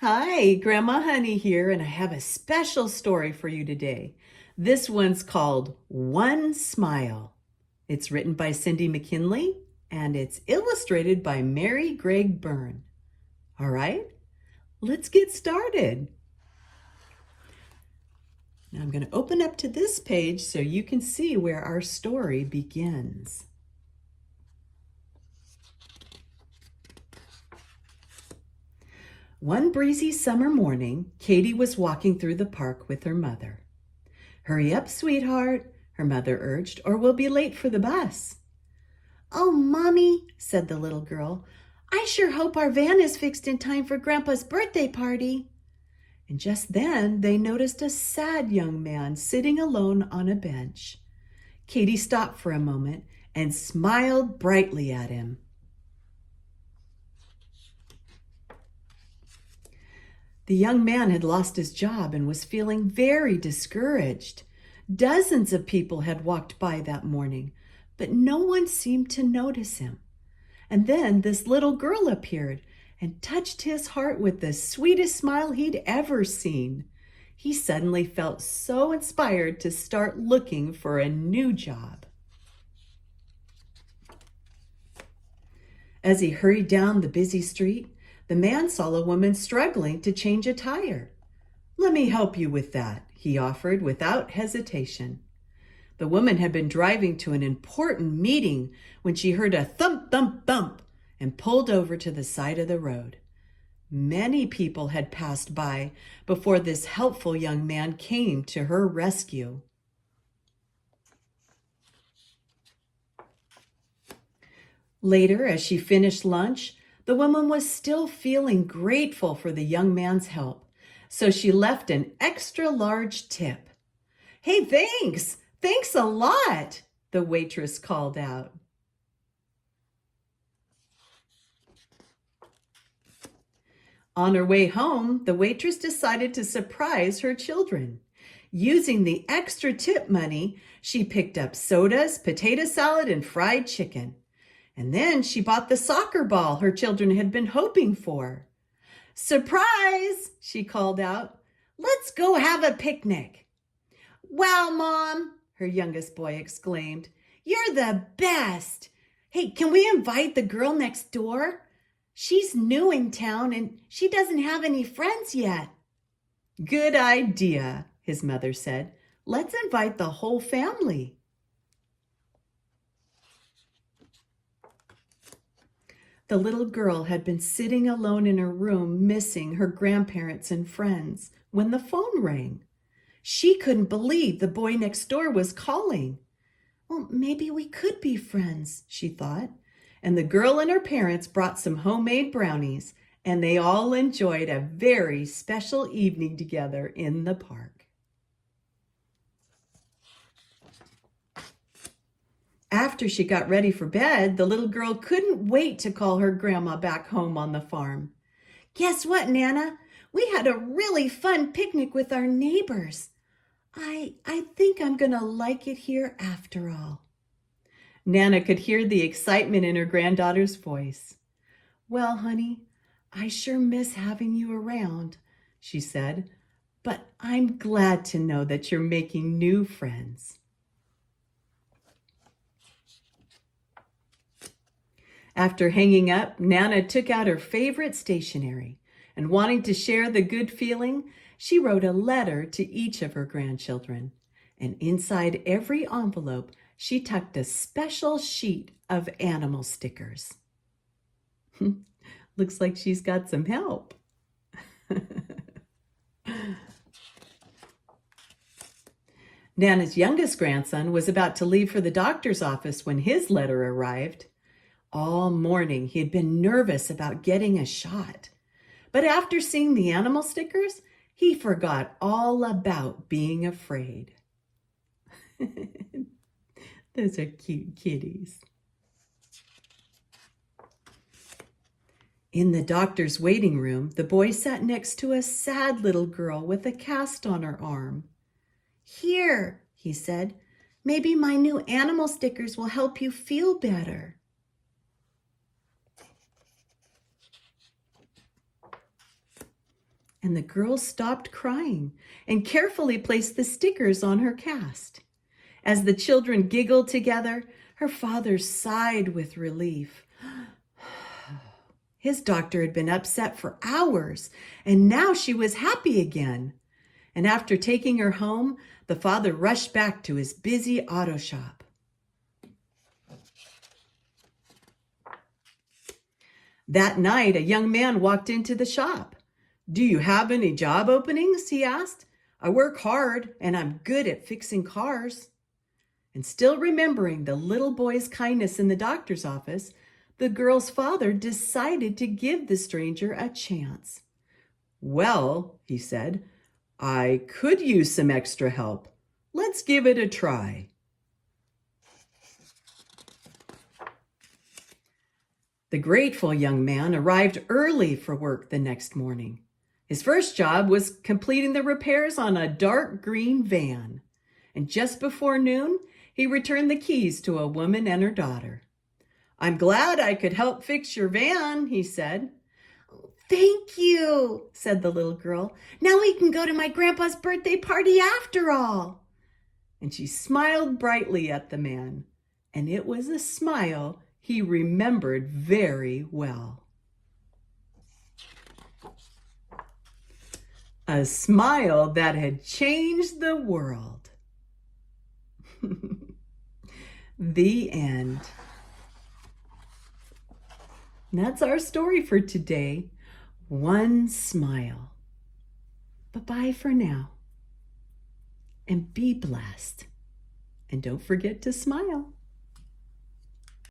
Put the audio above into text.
Hi, Grandma Honey here, and I have a special story for you today. This one's called One Smile. It's written by Cindy McKinley and it's illustrated by Mary Gregg Byrne. All right, let's get started. Now I'm going to open up to this page so you can see where our story begins. One breezy summer morning, Katie was walking through the park with her mother. "Hurry up, sweetheart," her mother urged, "or we'll be late for the bus." "Oh, Mommy," said the little girl, "I sure hope our van is fixed in time for Grandpa's birthday party." And just then they noticed a sad young man sitting alone on a bench. Katie stopped for a moment and smiled brightly at him. The young man had lost his job and was feeling very discouraged. Dozens of people had walked by that morning, but no one seemed to notice him. And then this little girl appeared and touched his heart with the sweetest smile he'd ever seen. He suddenly felt so inspired to start looking for a new job. As he hurried down the busy street, the man saw a woman struggling to change a tire. "Let me help you with that," he offered without hesitation. The woman had been driving to an important meeting when she heard a thump, thump, thump and pulled over to the side of the road. Many people had passed by before this helpful young man came to her rescue. Later, as she finished lunch, the woman was still feeling grateful for the young man's help, so she left an extra large tip. "Hey, thanks! Thanks a lot!" the waitress called out. On her way home, the waitress decided to surprise her children. Using the extra tip money, she picked up sodas, potato salad, and fried chicken. And then she bought the soccer ball her children had been hoping for. "Surprise!" she called out. "Let's go have a picnic." "Wow, Mom," her youngest boy exclaimed. "You're the best. Hey, can we invite the girl next door? She's new in town and she doesn't have any friends yet." "Good idea," his mother said. "Let's invite the whole family." The little girl had been sitting alone in her room, missing her grandparents and friends, when the phone rang. She couldn't believe the boy next door was calling. "Well, maybe we could be friends," she thought. And the girl and her parents brought some homemade brownies, and they all enjoyed a very special evening together in the park. After she got ready for bed, the little girl couldn't wait to call her grandma back home on the farm. "Guess what, Nana? We had a really fun picnic with our neighbors. I think I'm going to like it here after all." Nana could hear the excitement in her granddaughter's voice. "Well, honey, I sure miss having you around," she said, "but I'm glad to know that you're making new friends." After hanging up, Nana took out her favorite stationery, and wanting to share the good feeling, she wrote a letter to each of her grandchildren. And inside every envelope, she tucked a special sheet of animal stickers. Looks like she's got some help. Nana's youngest grandson was about to leave for the doctor's office when his letter arrived. All morning, he had been nervous about getting a shot. But after seeing the animal stickers, he forgot all about being afraid. Those are cute kitties. In the doctor's waiting room, the boy sat next to a sad little girl with a cast on her arm. "Here," he said, "maybe my new animal stickers will help you feel better." And the girl stopped crying and carefully placed the stickers on her cast. As the children giggled together, her father sighed with relief. His doctor had been upset for hours, and now she was happy again. And after taking her home, the father rushed back to his busy auto shop. That night, a young man walked into the shop. "Do you have any job openings?" he asked. "I work hard and I'm good at fixing cars." And still remembering the little boy's kindness in the doctor's office, the girl's father decided to give the stranger a chance. "Well," he said, "I could use some extra help. Let's give it a try." The grateful young man arrived early for work the next morning. His first job was completing the repairs on a dark green van. And just before noon, he returned the keys to a woman and her daughter. "I'm glad I could help fix your van," he said. "Thank you," said the little girl. "Now we can go to my grandpa's birthday party after all." And she smiled brightly at the man, and it was a smile he remembered very well. A smile that had changed the world. The end. And that's our story for today. One smile. Bye-bye for now. And be blessed. And don't forget to smile.